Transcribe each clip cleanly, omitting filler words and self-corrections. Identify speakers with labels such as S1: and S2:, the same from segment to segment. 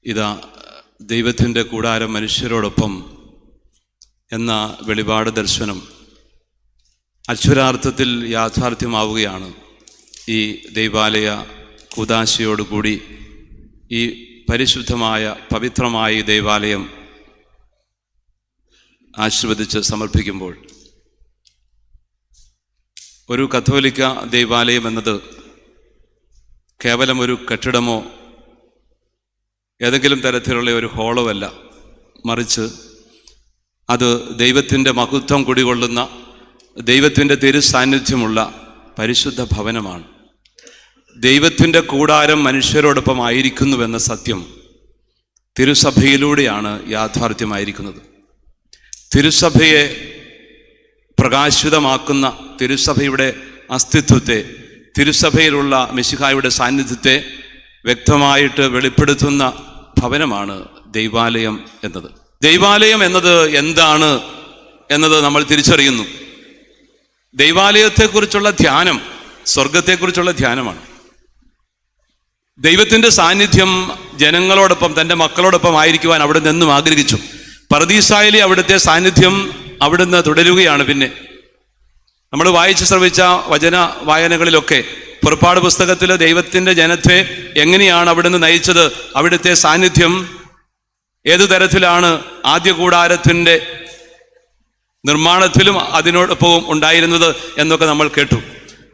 S1: ഇതാ ദൈവത്തിൻ്റെ കൂടാരം മനുഷ്യരോടൊപ്പം എന്ന വെളിപാട് ദർശനം അക്ഷരാർത്ഥത്തിൽ യാഥാർത്ഥ്യമാവുകയാണ്. ഈ ദൈവാലയ കൂദാശയോടുകൂടി ഈ പരിശുദ്ധമായ പവിത്രമായ ഈ ദൈവാലയം ആശീർവദിച്ച് സമർപ്പിക്കുമ്പോൾ ഒരു കത്തോലിക്ക ദൈവാലയം എന്നത് കേവലം ഒരു കെട്ടിടമോ ഏതെങ്കിലും തരത്തിലുള്ള ഒരു ഹോളോ അല്ല, മറിച്ച് അത് ദൈവത്തിൻ്റെ മഹത്വം കുടികൊള്ളുന്ന ദൈവത്തിൻ്റെ തിരുസാന്നിധ്യമുള്ള പരിശുദ്ധ ഭവനമാണ്. ദൈവത്തിൻ്റെ കൂടാരം മനുഷ്യരോടൊപ്പം ആയിരിക്കുന്നുവെന്ന സത്യം തിരുസഭയിലൂടെയാണ് യാഥാർത്ഥ്യമായിരിക്കുന്നത്. തിരുസഭയെ പ്രകാശിതമാക്കുന്ന തിരുസഭയുടെ അസ്തിത്വത്തെ, തിരുസഭയിലുള്ള മിശിഹായുടെ സാന്നിധ്യത്തെ വ്യക്തമായിട്ട് വെളിപ്പെടുത്തുന്ന ഭവനമാണ് ദൈവാലയം എന്നത്. ദൈവാലയം എന്നത് എന്താണ് എന്നത് നമ്മൾ തിരിച്ചറിയുന്നു. ദൈവാലയത്തെക്കുറിച്ചുള്ള ധ്യാനം സ്വർഗത്തെക്കുറിച്ചുള്ള ധ്യാനമാണ്. ദൈവത്തിൻ്റെ സാന്നിധ്യം ജനങ്ങളോടൊപ്പം, തൻ്റെ മക്കളോടൊപ്പം ആയിരിക്കുവാൻ അവിടെ നിന്നും ആഗ്രഹിച്ചു. പർദീസായിലെ അവിടുത്തെ സാന്നിധ്യം അവിടുന്ന് തുടരുകയാണ്. പിന്നെ നമ്മൾ വായിച്ച് ശ്രവിച്ച വചന വായനകളിലൊക്കെ പുറപ്പാട് പുസ്തകത്തിൽ ദൈവത്തിൻ്റെ ജനത്തെ എങ്ങനെയാണ് അവിടുന്ന് നയിച്ചത്, അവിടുത്തെ സാന്നിധ്യം ഏതു തരത്തിലാണ് ആദ്യ കൂടാരത്തിൻ്റെ നിർമ്മാണത്തിലും അതിനോടൊപ്പവും ഉണ്ടായിരുന്നത് എന്നൊക്കെ നമ്മൾ കേട്ടു.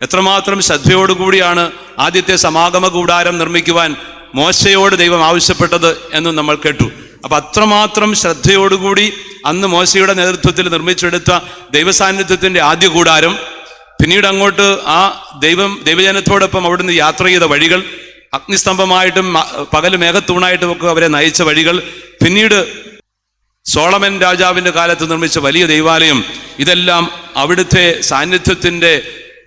S1: എത്രമാത്രം ശ്രദ്ധയോടുകൂടിയാണ് ആദ്യത്തെ സമാഗമ കൂടാരം നിർമ്മിക്കുവാൻ മോശയോട് ദൈവം ആവശ്യപ്പെട്ടത് എന്നും നമ്മൾ കേട്ടു. അപ്പം അത്രമാത്രം ശ്രദ്ധയോടുകൂടി അന്ന് മോശയുടെ നേതൃത്വത്തിൽ നിർമ്മിച്ചെടുത്ത ദൈവസാന്നിധ്യത്തിൻ്റെ ആദ്യ കൂടാരം, പിന്നീട് അങ്ങോട്ട് ആ ദൈവജനത്തോടൊപ്പം അവിടുന്ന് യാത്ര ചെയ്ത വഴികൾ, അഗ്നിസ്തംഭമായിട്ടും പകൽ മേഘത്തൂണായിട്ടും ഒക്കെ അവരെ നയിച്ച വഴികൾ, പിന്നീട് സോളമൻ രാജാവിൻ്റെ കാലത്ത് നിർമ്മിച്ച വലിയ ദൈവാലയം, ഇതെല്ലാം അവിടുത്തെ സാന്നിധ്യത്തിൻ്റെ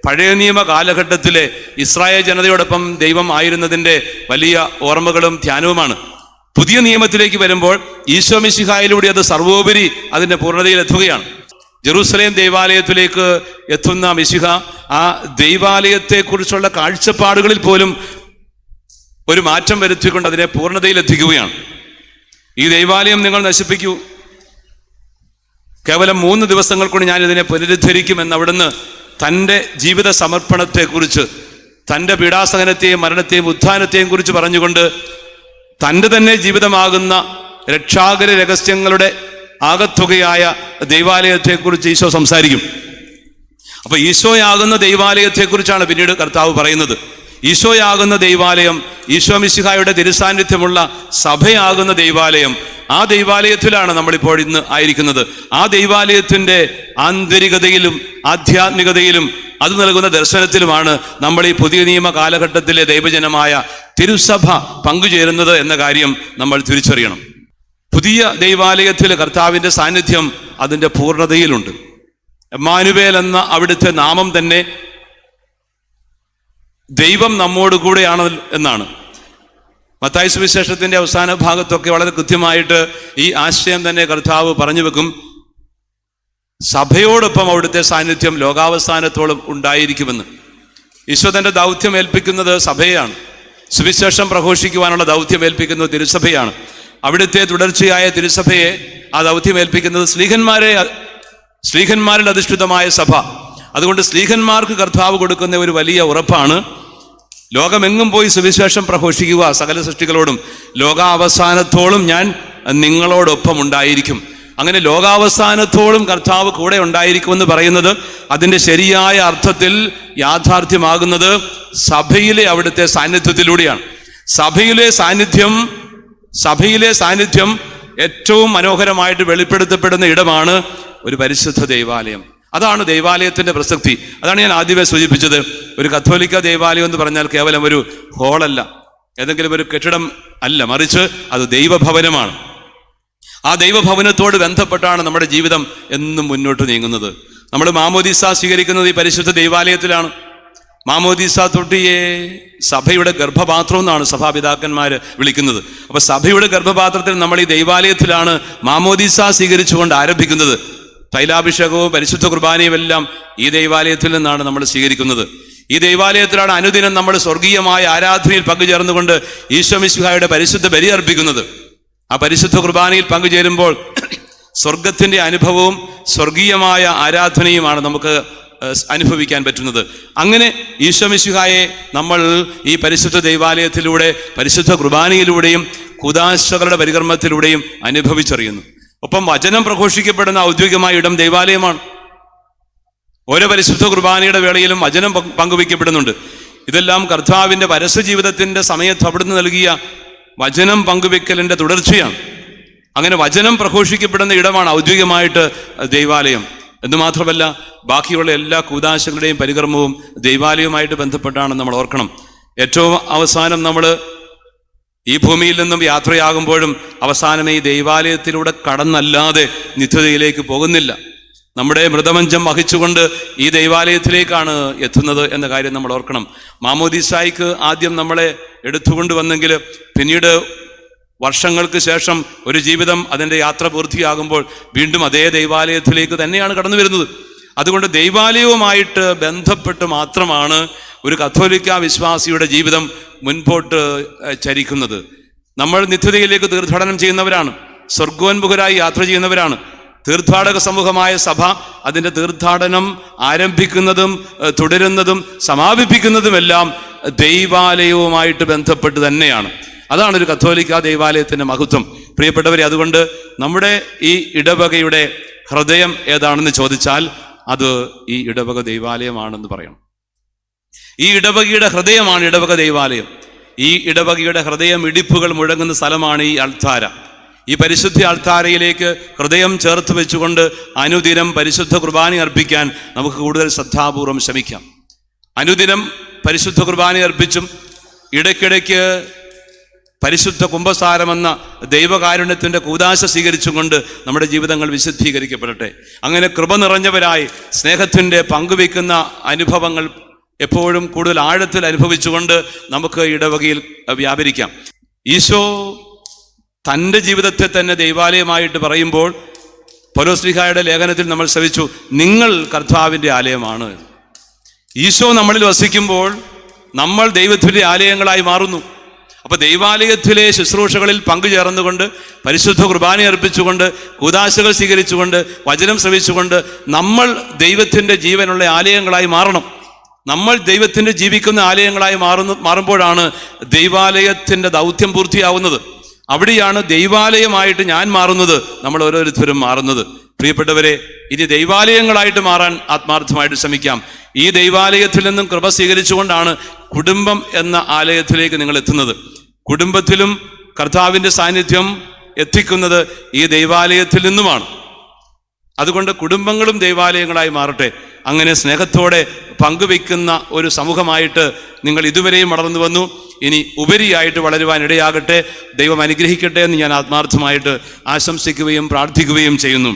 S1: പഴയ നിയമ കാലഘട്ടത്തിലെ ഇസ്രായേൽ ജനതയോടൊപ്പം ദൈവം ആയിരുന്നതിൻ്റെ വലിയ ഓർമ്മകളും ധ്യാനവുമാണ്. പുതിയ നിയമത്തിലേക്ക് വരുമ്പോൾ ഈശോ മിശിഹായിലൂടെ അത് സർവോപരി അതിൻ്റെ പൂർണ്ണതയിലെത്തുകയാണ്. ജെറൂസലേം ദൈവാലയത്തിലേക്ക് എത്തുന്ന മിശിഹ ആ ദൈവാലയത്തെക്കുറിച്ചുള്ള കാഴ്ചപ്പാടുകളിൽ പോലും ഒരു മാറ്റം വരുത്തിക്കൊണ്ട് അതിനെ പൂർണ്ണതയിലെത്തിക്കുകയാണ്. ഈ ദൈവാലയം നിങ്ങൾ നശിപ്പിക്കൂ, കേവലം 3 ദിവസങ്ങൾ കൊണ്ട് ഞാനിതിനെ പുനരുദ്ധരിക്കുമെന്ന് അവിടുന്ന് തൻ്റെ ജീവിത സമർപ്പണത്തെക്കുറിച്ച്, തൻ്റെ പീഡാസഹനത്തെയും മരണത്തെയും ഉത്ഥാനത്തെയും കുറിച്ച് പറഞ്ഞുകൊണ്ട് തൻ്റെ തന്നെ ജീവിതമാകുന്ന രക്ഷാകര രഹസ്യങ്ങളുടെ ആകത്തുകയായ ദൈവാലയത്തെക്കുറിച്ച് ഈശോ സംസാരിക്കും. അപ്പൊ ഈശോയാകുന്ന ദൈവാലയത്തെക്കുറിച്ചാണ് പിന്നീട് കർത്താവ് പറയുന്നത്. ഈശോയാകുന്ന ദൈവാലയം, ഈശോ മിശിഹായുടെ തിരുസാന്നിധ്യമുള്ള സഭയാകുന്ന ദൈവാലയം, ആ ദൈവാലയത്തിലാണ് നമ്മളിപ്പോൾ ഇന്ന് ആയിരിക്കുന്നത്. ആ ദൈവാലയത്തിൻ്റെ ആന്തരികതയിലും ആധ്യാത്മികതയിലും അത് നൽകുന്ന ദർശനത്തിലുമാണ് നമ്മൾ ഈ പുതിയ നിയമ കാലഘട്ടത്തിലെ ദൈവജനമായ തിരുസഭ പങ്കുചേരുന്നത് എന്ന കാര്യം നമ്മൾ തിരിച്ചറിയണം. പുതിയ ദൈവാലയത്തിൽ കർത്താവിൻ്റെ സാന്നിധ്യം അതിൻ്റെ പൂർണ്ണതയിലുണ്ട്. എമ്മാനുവേൽ എന്ന അവിടുത്തെ നാമം തന്നെ ദൈവം നമ്മോട് കൂടെയാണ് എന്നാണ്. മത്തായി സുവിശേഷത്തിൻ്റെ അവസാന ഭാഗത്തൊക്കെ വളരെ കൃത്യമായിട്ട് ഈ ആശയം തന്നെ കർത്താവ് പറഞ്ഞു വെക്കും. സഭയോടൊപ്പം അവിടുത്തെ സാന്നിധ്യം ലോകാവസാനത്തോളം ഉണ്ടായിരിക്കുമെന്ന്. ഈശോ തൻ്റെ ദൗത്യം ഏൽപ്പിക്കുന്നത് സഭയാണ്. സുവിശേഷം പ്രഘോഷിക്കുവാനുള്ള ദൗത്യം ഏൽപ്പിക്കുന്നത് തിരുസഭയാണ്. അവിടുത്തെ തുടർച്ചയായ തിരുസഭയെ ആ ദൗത്യം ഏൽപ്പിക്കുന്നത് സ്ലീഹന്മാരിൽ അധിഷ്ഠിതമായ സഭ. അതുകൊണ്ട് സ്ലീഹന്മാർക്ക് കർത്താവ് കൊടുക്കുന്ന ഒരു വലിയ ഉറപ്പാണ്, ലോകമെങ്ങും പോയി സുവിശേഷം പ്രഘോഷിക്കുക സകല സൃഷ്ടികളോടും, ലോകാവസാനത്തോളം ഞാൻ നിങ്ങളോടൊപ്പം ഉണ്ടായിരിക്കും. അങ്ങനെ ലോകാവസാനത്തോളം കർത്താവ് കൂടെ ഉണ്ടായിരിക്കുമെന്ന് പറയുന്നത് അതിൻ്റെ ശരിയായ അർത്ഥത്തിൽ യാഥാർത്ഥ്യമാകുന്നത് സഭയിലെ അവിടുത്തെ സാന്നിധ്യത്തിലൂടെയാണ്. സഭയിലെ സാന്നിധ്യം ഏറ്റവും മനോഹരമായിട്ട് വെളിപ്പെടുത്തപ്പെടുന്ന ഇടമാണ് ഒരു പരിശുദ്ധ ദൈവാലയം. അതാണ് ദൈവാലയത്തിൻ്റെ പ്രസക്തി. അതാണ് ഞാൻ ആദ്യമേ സൂചിപ്പിച്ചത്. ഒരു കത്തോലിക്ക ദൈവാലയം എന്ന് പറഞ്ഞാൽ കേവലം ഒരു ഹോളല്ല, ഏതെങ്കിലും ഒരു കെട്ടിടം അല്ല, മറിച്ച് അത് ദൈവഭവനമാണ്. ആ ദൈവഭവനത്തോട് ബന്ധപ്പെട്ടാണ് നമ്മുടെ ജീവിതം എന്നും മുന്നോട്ട് നീങ്ങുന്നത്. നമ്മൾ മാമോദീസ സ്വീകരിക്കുന്നത് ഈ പരിശുദ്ധ ദൈവാലയത്തിലാണ്. മാമോദീസ തൊട്ടിയെ സഭയുടെ ഗർഭപാത്രം എന്നാണ് സഭാപിതാക്കന്മാർ വിളിക്കുന്നത്. അപ്പൊ സഭയുടെ ഗർഭപാത്രത്തിൽ നമ്മൾ ഈ ദൈവാലയത്തിലാണ് മാമോദീസ സ്വീകരിച്ചുകൊണ്ട് ആരംഭിക്കുന്നത്. തൈലാഭിഷേകവും പരിശുദ്ധ കുർബാനയും എല്ലാം ഈ ദൈവാലയത്തിൽ നിന്നാണ് നമ്മൾ സ്വീകരിക്കുന്നത്. ഈ ദൈവാലയത്തിലാണ് അനുദിനം നമ്മൾ സ്വർഗീയമായ ആരാധനയിൽ പങ്കുചേർന്നുകൊണ്ട് ഈശോ മിശിഹായുടെ പരിശുദ്ധ ബലി അർപ്പിക്കുന്നത്. ആ പരിശുദ്ധ കുർബാനയിൽ പങ്കുചേരുമ്പോൾ സ്വർഗത്തിൻ്റെ അനുഭവവും സ്വർഗീയമായ ആരാധനയുമാണ് നമുക്ക് അനുഭവിക്കാൻ പറ്റുന്നത്. അങ്ങനെ ഈശോ മിശിഹായെ നമ്മൾ ഈ പരിശുദ്ധ ദൈവാലയത്തിലൂടെ, പരിശുദ്ധ കുർബാനയിലൂടെയും കൂദാശകളുടെ പരികർമ്മത്തിലൂടെയും അനുഭവിച്ചറിയുന്നു. ഒപ്പം വചനം പ്രഘോഷിക്കപ്പെടുന്ന ഔദ്യോഗികമായ ഇടം ദൈവാലയമാണ്. ഓരോ പരിശുദ്ധ കുർബാനയുടെ വേളയിലും വചനം പങ്കുവയ്ക്കപ്പെടുന്നുണ്ട്. ഇതെല്ലാം കർത്താവിൻ്റെ പരസ്യ ജീവിതത്തിൻ്റെ സമയത്ത് അവിടുന്ന് നൽകിയ വചനം പങ്കുവെക്കലിൻ്റെ തുടർച്ചയാണ്. അങ്ങനെ വചനം പ്രഘോഷിക്കപ്പെടുന്ന ഇടമാണ് ഔദ്യോഗികമായിട്ട് ദൈവാലയം. എന്നുമാത്രമല്ല, ബാക്കിയുള്ള എല്ലാ കൂദാശകളുടെയും പരികർമ്മവും ദൈവാലയവുമായിട്ട് ബന്ധപ്പെട്ടാണെന്ന് നമ്മൾ ഓർക്കണം. ഏറ്റവും അവസാനം നമ്മൾ ഈ ഭൂമിയിൽ നിന്നും യാത്രയാകുമ്പോഴും അവസാനം ഈ ദൈവാലയത്തിലൂടെ കടന്നല്ലാതെ നിത്യതയിലേക്ക് പോകുന്നില്ല. നമ്മുടെ മൃതമഞ്ചം വഹിച്ചുകൊണ്ട് ഈ ദൈവാലയത്തിലേക്കാണ് എത്തുന്നത് എന്ന കാര്യം നമ്മൾ ഓർക്കണം. മാമോദീസായിക്ക് ആദ്യം നമ്മളെ എടുത്തുകൊണ്ടുവന്നെങ്കിൽ പിന്നീട് വർഷങ്ങൾക്ക് ശേഷം ഒരു ജീവിതം അതിൻ്റെ യാത്ര പൂർത്തിയാകുമ്പോൾ വീണ്ടും അതേ ദൈവാലയത്തിലേക്ക് തന്നെയാണ് കടന്നു വരുന്നത്. അതുകൊണ്ട് ദൈവാലയവുമായിട്ട് ബന്ധപ്പെട്ട് മാത്രമാണ് ഒരു കത്തോലിക്ക വിശ്വാസിയുടെ ജീവിതം മുൻപോട്ട് ചരിക്കുന്നത്. നമ്മൾ നിത്യതയിലേക്ക് തീർത്ഥാടനം ചെയ്യുന്നവരാണ്, സ്വർഗോന്മുഖരായി യാത്ര ചെയ്യുന്നവരാണ്. തീർത്ഥാടക സമൂഹമായ സഭ അതിൻ്റെ തീർത്ഥാടനം ആരംഭിക്കുന്നതും തുടരുന്നതും സമാപിപ്പിക്കുന്നതുമെല്ലാം ദൈവാലയവുമായിട്ട് ബന്ധപ്പെട്ട് തന്നെയാണ്. അതാണ് ഒരു കത്തോലിക്ക ദൈവാലയത്തിൻ്റെ മഹത്വം. പ്രിയപ്പെട്ടവരെ, അതുകൊണ്ട് നമ്മുടെ ഈ ഇടവകയുടെ ഹൃദയം ഏതാണെന്ന് ചോദിച്ചാൽ അത് ഈ ഇടവക ദൈവാലയമാണെന്ന് പറയണം. ഈ ഇടവകയുടെ ഹൃദയമാണ് ഇടവക ദൈവാലയം. ഈ ഇടവകയുടെ ഹൃദയം ഇടിപ്പുകൾ മുഴങ്ങുന്ന സ്ഥലമാണ് ഈ അൾത്താര. ഈ പരിശുദ്ധ അൾത്താരയിലേക്ക് ഹൃദയം ചേർത്ത് വെച്ചുകൊണ്ട് അനുദിനം പരിശുദ്ധ കുർബാന അർപ്പിക്കാൻ നമുക്ക് കൂടുതൽ ശ്രദ്ധാപൂർവം ശ്രമിക്കാം. അനുദിനം പരിശുദ്ധ കുർബാന അർപ്പിച്ചും ഇടയ്ക്കിടയ്ക്ക് പരിശുദ്ധ കുംഭസാരമെന്ന ദൈവകാരുണ്യത്തിൻ്റെ കൂദാശ സ്വീകരിച്ചും കൊണ്ട് നമ്മുടെ ജീവിതങ്ങൾ വിശുദ്ധീകരിക്കപ്പെടട്ടെ. അങ്ങനെ കൃപ നിറഞ്ഞവരായി സ്നേഹത്തിൻ്റെ പങ്കുവയ്ക്കുന്ന അനുഭവങ്ങൾ എപ്പോഴും കൂടുതൽ ആഴത്തിൽ അനുഭവിച്ചുകൊണ്ട് നമുക്ക് ഇടവകയിൽ വ്യാപരിക്കാം. ഈശോ തൻ്റെ ജീവിതത്തെ തന്നെ ദൈവാലയമായിട്ട് പറയുമ്പോൾ പൗലോസ്ലീഹായുടെ ലേഖനത്തിൽ നമ്മൾ ശ്രവിച്ചു, നിങ്ങൾ കർത്താവിൻ്റെ ആലയമാണ്. ഈശോ നമ്മളിൽ വസിക്കുമ്പോൾ നമ്മൾ ദൈവത്തിൻ്റെ ആലയങ്ങളായി മാറുന്നു. അപ്പോൾ ദൈവാലയത്തിലെ ശുശ്രൂഷകളിൽ പങ്കുചേർന്നുകൊണ്ട് പരിശുദ്ധ കുർബാന അർപ്പിച്ചുകൊണ്ട് കൂദാശകൾ സ്വീകരിച്ചുകൊണ്ട് വചനം ശ്രവിച്ചുകൊണ്ട് നമ്മൾ ദൈവത്തിൻ്റെ ജീവനുള്ള ആലയങ്ങളായി മാറണം. നമ്മൾ ദൈവത്തിൻ്റെ ജീവിക്കുന്ന ആലയങ്ങളായി മാറുമ്പോഴാണ് ദൈവാലയത്തിൻ്റെ ദൗത്യം പൂർത്തിയാവുന്നത്. അവിടെയാണ് ദൈവാലയമായിട്ട് ഞാൻ മാറുന്നത്, നമ്മൾ ഓരോരുത്തരും മാറുന്നത്. പ്രിയപ്പെട്ടവരെ, ഇനി ദൈവാലയങ്ങളായിട്ട് മാറാൻ ആത്മാർത്ഥമായിട്ട് ശ്രമിക്കാം. ഈ ദൈവാലയത്തിൽ നിന്നും കൃപ സ്വീകരിച്ചുകൊണ്ടാണ് കുടുംബം എന്ന ആലയത്തിലേക്ക് നിങ്ങൾ എത്തുന്നത്. കുടുംബത്തിലും കർത്താവിൻ്റെ സാന്നിധ്യം എത്തിക്കുന്നത് ഈ ദൈവാലയത്തിൽ നിന്നുമാണ്. അതുകൊണ്ട് കുടുംബങ്ങളും ദൈവാലയങ്ങളായി മാറട്ടെ. അങ്ങനെ സ്നേഹത്തോടെ പങ്കുവയ്ക്കുന്ന ഒരു സമൂഹമായിട്ട് നിങ്ങൾ ഇതുവരെയും വളർന്നു വന്നു. ഇനി ഉപരിയായിട്ട് വളരുവാൻ ഇടയാകട്ടെ. ദൈവം അനുഗ്രഹിക്കട്ടെ എന്ന് ഞാൻ ആത്മാർത്ഥമായിട്ട് ആശംസിക്കുകയും പ്രാർത്ഥിക്കുകയും ചെയ്യുന്നു.